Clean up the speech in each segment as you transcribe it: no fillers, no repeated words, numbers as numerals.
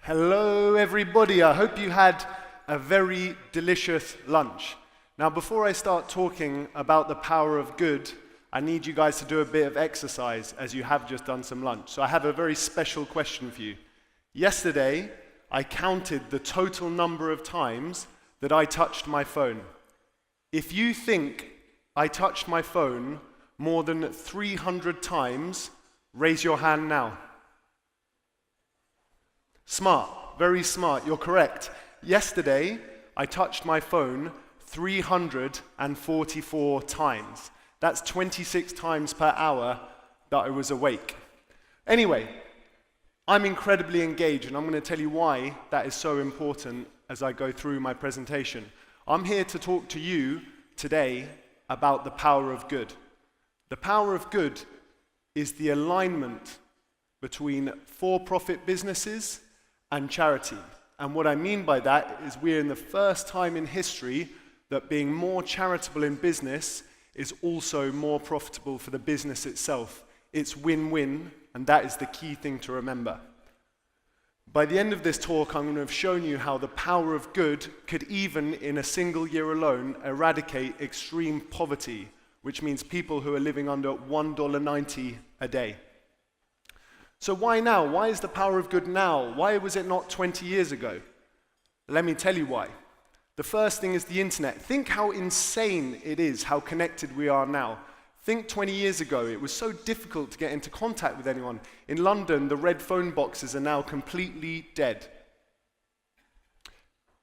Hello everybody, I hope you had a very delicious lunch. Now before I start talking about the power of good, I need you guys to do a bit of exercise as you have just done some lunch. So I have a very special question for you. Yesterday, I counted the total number of times that I touched my phone. If you think I touched my phone more than 300 times, raise your hand now. Smart, very smart, you're correct. Yesterday, I touched my phone 344 times. That's 26 times per hour that I was awake. Anyway, I'm incredibly engaged, and I'm going to tell you why that is so important as I go through my presentation. I'm here to talk to you today about the power of good. The power of good is the alignment between for-profit businesses and charity. And what I mean by that is we're in the first time in history that being more charitable in business is also more profitable for the business itself. It's win-win, and that is the key thing to remember. By the end of this talk, I'm going to have shown you how the power of good could even in a single year alone eradicate extreme poverty, which means people who are living under $1.90 a day. So why now? Why is the power of good now? Why was it not 20 years ago? Let me tell you why. The first thing is the internet. Think how insane it is, how connected we are now. Think 20 years ago, it was so difficult to get into contact with anyone. In London, the red phone boxes are now completely dead.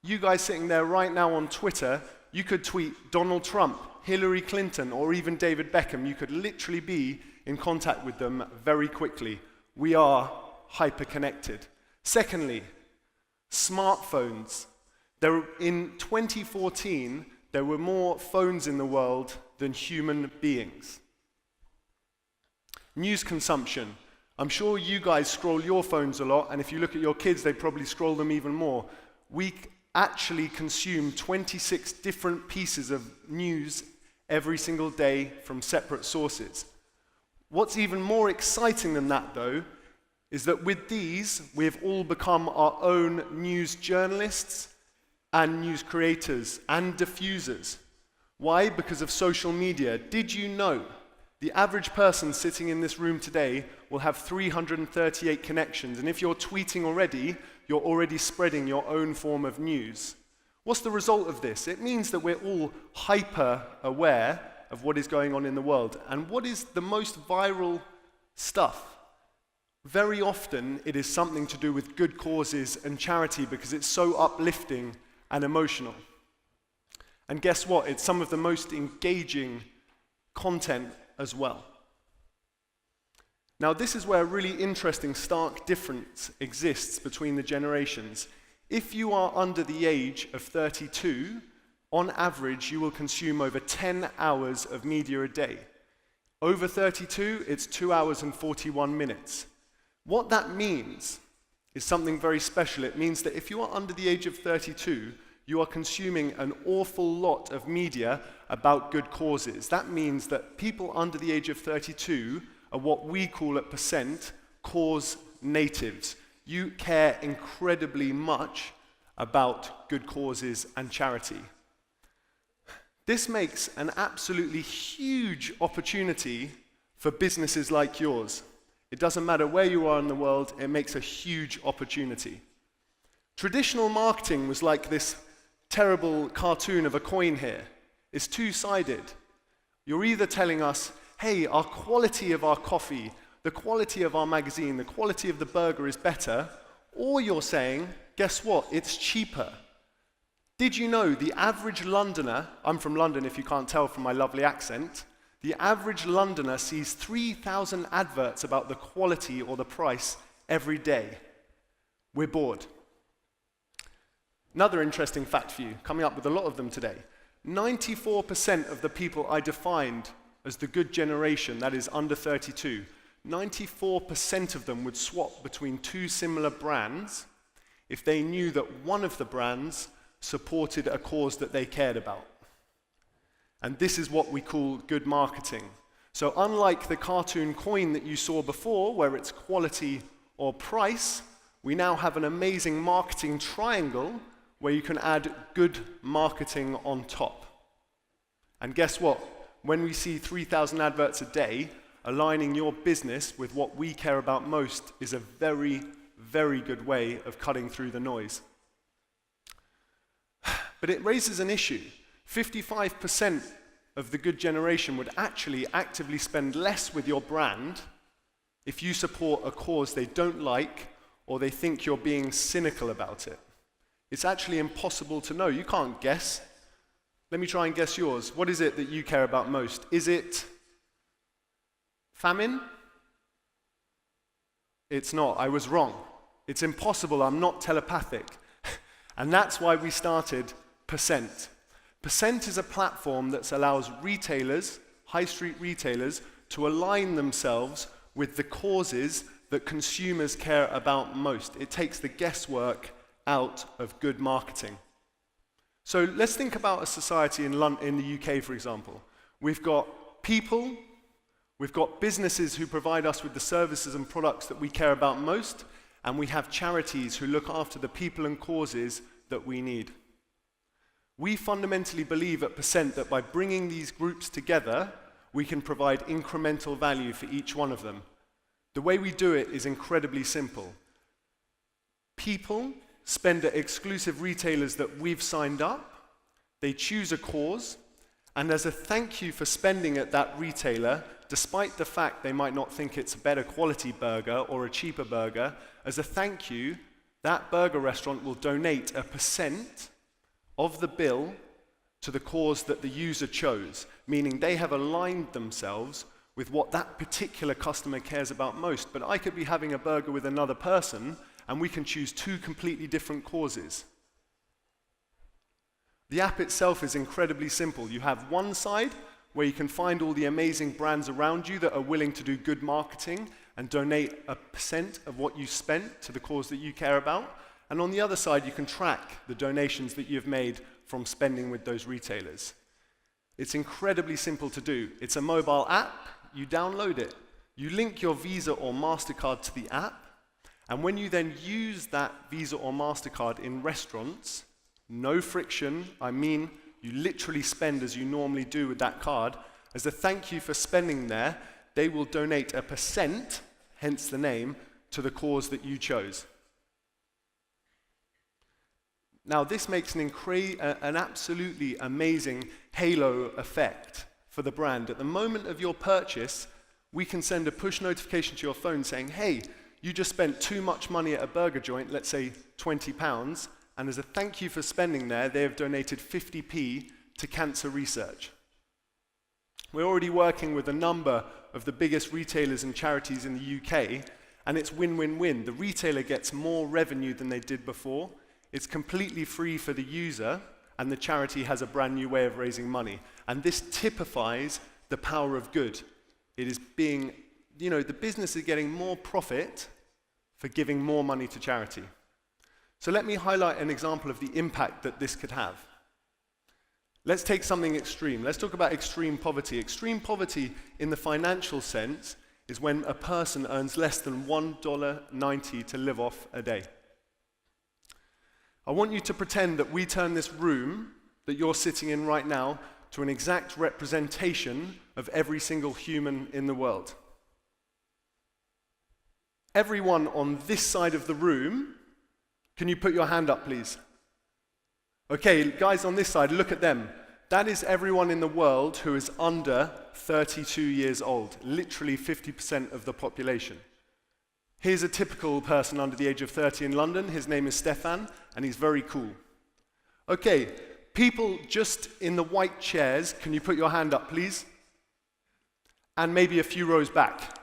You guys sitting there right now on Twitter, you could tweet Donald Trump, Hillary Clinton, or even David Beckham. You could literally be in contact with them very quickly. We are hyper-connected. Secondly, smartphones. In 2014, there were more phones in the world than human beings. News consumption. I'm sure you guys scroll your phones a lot, and if you look at your kids, they probably scroll them even more. We actually consume 26 different pieces of news every single day from separate sources. What's even more exciting than that, though, is that with these, we have all become our own news journalists and news creators and diffusers. Why? Because of social media. Did you know the average person sitting in this room today will have 338 connections, and if you're tweeting already, you're already spreading your own form of news. What's the result of this? It means that we're all hyper-aware of what is going on in the world. And what is the most viral stuff? Very often, it is something to do with good causes and charity because it's so uplifting and emotional. And guess what? It's some of the most engaging content as well. Now, this is where a really interesting, stark difference exists between the generations. If you are under the age of 32, on average, you will consume over 10 hours of media a day. Over 32, it's 2 hours and 41 minutes. What that means is something very special. It means that if you are under the age of 32, you are consuming an awful lot of media about good causes. That means that people under the age of 32 are what we call at Percent cause natives. You care incredibly much about good causes and charity. This makes an absolutely huge opportunity for businesses like yours. It doesn't matter where you are in the world, it makes a huge opportunity. Traditional marketing was like this terrible cartoon of a coin here. It's two-sided. You're either telling us, hey, our quality of our coffee, the quality of our magazine, the quality of the burger is better, or you're saying, guess what, it's cheaper. Did you know the average Londoner, I'm from London if you can't tell from my lovely accent, the average Londoner sees 3,000 adverts about the quality or the price every day. We're bored. Another interesting fact for you, coming up with a lot of them today. 94% of the people I defined as the good generation, that is under 32, 94% of them would swap between two similar brands if they knew that one of the brands supported a cause that they cared about. And this is what we call good marketing. So unlike the cartoon coin that you saw before, where it's quality or price, we now have an amazing marketing triangle where you can add good marketing on top. And guess what? When we see 3,000 adverts a day, aligning your business with what we care about most is a very, very good way of cutting through the noise. But it raises an issue. 55% of the good generation would actually actively spend less with your brand if you support a cause they don't like or they think you're being cynical about it. It's actually impossible to know. You can't guess. Let me try and guess yours. What is it that you care about most? Is it famine? It's not. I was wrong. It's impossible. I'm not telepathic. And that's why we started Percent. Percent is a platform that allows retailers, high street retailers, to align themselves with the causes that consumers care about most. It takes the guesswork out of good marketing. So let's think about a society in the UK, for example. We've got people, we've got businesses who provide us with the services and products that we care about most, and we have charities who look after the people and causes that we need. We fundamentally believe at Percent that by bringing these groups together, we can provide incremental value for each one of them. The way we do it is incredibly simple. People spend at exclusive retailers that we've signed up, they choose a cause, and as a thank you for spending at that retailer, despite the fact they might not think it's a better quality burger or a cheaper burger, as a thank you, that burger restaurant will donate a percent of the bill to the cause that the user chose, meaning they have aligned themselves with what that particular customer cares about most. But I could be having a burger with another person, and we can choose two completely different causes. The app itself is incredibly simple. You have one side where you can find all the amazing brands around you that are willing to do good marketing and donate a percent of what you spent to the cause that you care about. And on the other side, you can track the donations that you've made from spending with those retailers. It's incredibly simple to do. It's a mobile app. You download it. You link your Visa or MasterCard to the app. And when you then use that Visa or MasterCard in restaurants, no friction. I mean, you literally spend as you normally do with that card. As a thank you for spending there, they will donate a percent, hence the name, to the cause that you chose. Now, this makes an absolutely amazing halo effect for the brand. At the moment of your purchase, we can send a push notification to your phone saying, hey, you just spent too much money at a burger joint, let's say £20, and as a thank you for spending there, they have donated 50p to cancer research. We're already working with a number of the biggest retailers and charities in the UK, and it's win-win-win. The retailer gets more revenue than they did before. It's completely free for the user, and the charity has a brand new way of raising money. And this typifies the power of good. It is being, the business is getting more profit for giving more money to charity. So let me highlight an example of the impact that this could have. Let's take something extreme. Let's talk about extreme poverty. Extreme poverty in the financial sense is when a person earns less than $1.90 to live off a day. I want you to pretend that we turn this room that you're sitting in right now to an exact representation of every single human in the world. Everyone on this side of the room, can you put your hand up, please? Okay, guys on this side, look at them. That is everyone in the world who is under 32 years old, literally 50% of the population. Here's a typical person under the age of 30 in London. His name is Stefan, and he's very cool. Okay, people just in the white chairs, can you put your hand up, please? And maybe a few rows back.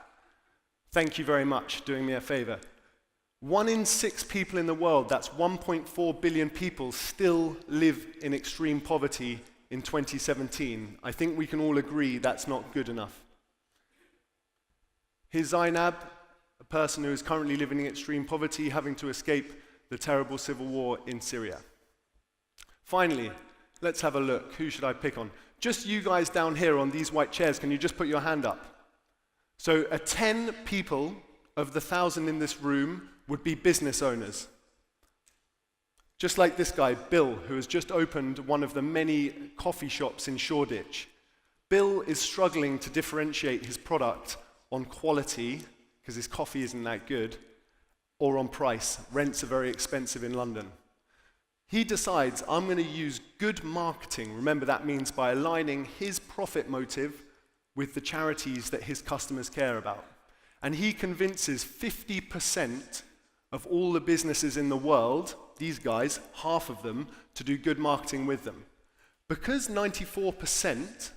Thank you very much, doing me a favor. 1 in 6 people in the world, that's 1.4 billion people, still live in extreme poverty in 2017. I think we can all agree that's not good enough. Here's Zainab, a person who is currently living in extreme poverty, having to escape the terrible civil war in Syria. Finally, let's have a look. Who should I pick on? Just you guys down here on these white chairs, can you just put your hand up? So 10 people of the 1,000 in this room would be business owners. Just like this guy, Bill, who has just opened one of the many coffee shops in Shoreditch. Bill is struggling to differentiate his product on quality, because his coffee isn't that good, or on price. Rents are very expensive in London. He decides, I'm going to use good marketing. Remember, that means by aligning his profit motive with the charities that his customers care about. And he convinces 50% of all the businesses in the world, these guys, half of them, to do good marketing with them. Because 94%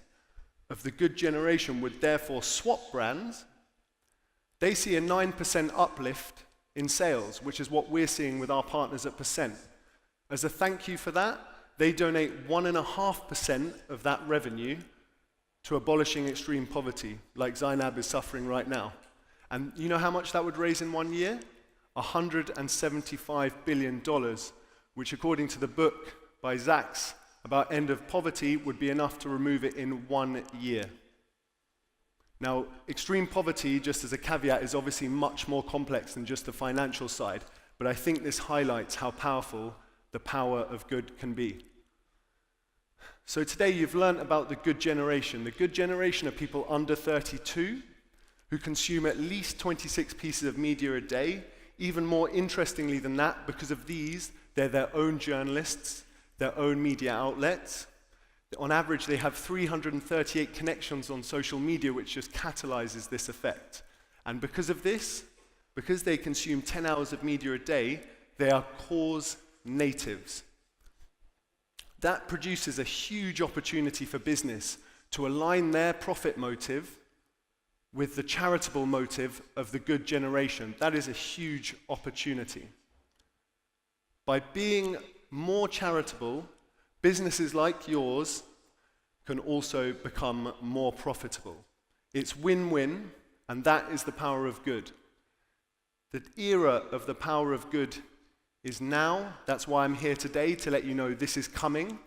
of the good generation would therefore swap brands, they see a 9% uplift in sales, which is what we're seeing with our partners at Percent. As a thank you for that, they donate 1.5% of that revenue to abolishing extreme poverty, like Zainab is suffering right now. And you know how much that would raise in 1 year? $175 billion, which according to the book by Zach's about end of poverty would be enough to remove it in 1 year. Now, extreme poverty, just as a caveat, is obviously much more complex than just the financial side, but I think this highlights how powerful the power of good can be. So today you've learned about the good generation. The good generation are people under 32 who consume at least 26 pieces of media a day. Even more interestingly than that, because of these, they're their own journalists, their own media outlets. On average, they have 338 connections on social media, which just catalyzes this effect. And because of this, because they consume 10 hours of media a day, they are cause natives. That produces a huge opportunity for business to align their profit motive with the charitable motive of the good generation. That is a huge opportunity. By being more charitable, businesses like yours can also become more profitable. It's win-win, and that is the power of good. The era of the power of good is now. That's why I'm here today, to let you know this is coming.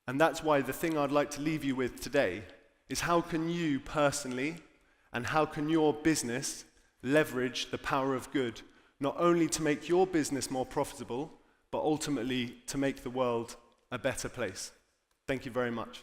And that's why the thing I'd like to leave you with today is how can you personally and how can your business leverage the power of good, not only to make your business more profitable, but ultimately to make the world a better place. Thank you very much.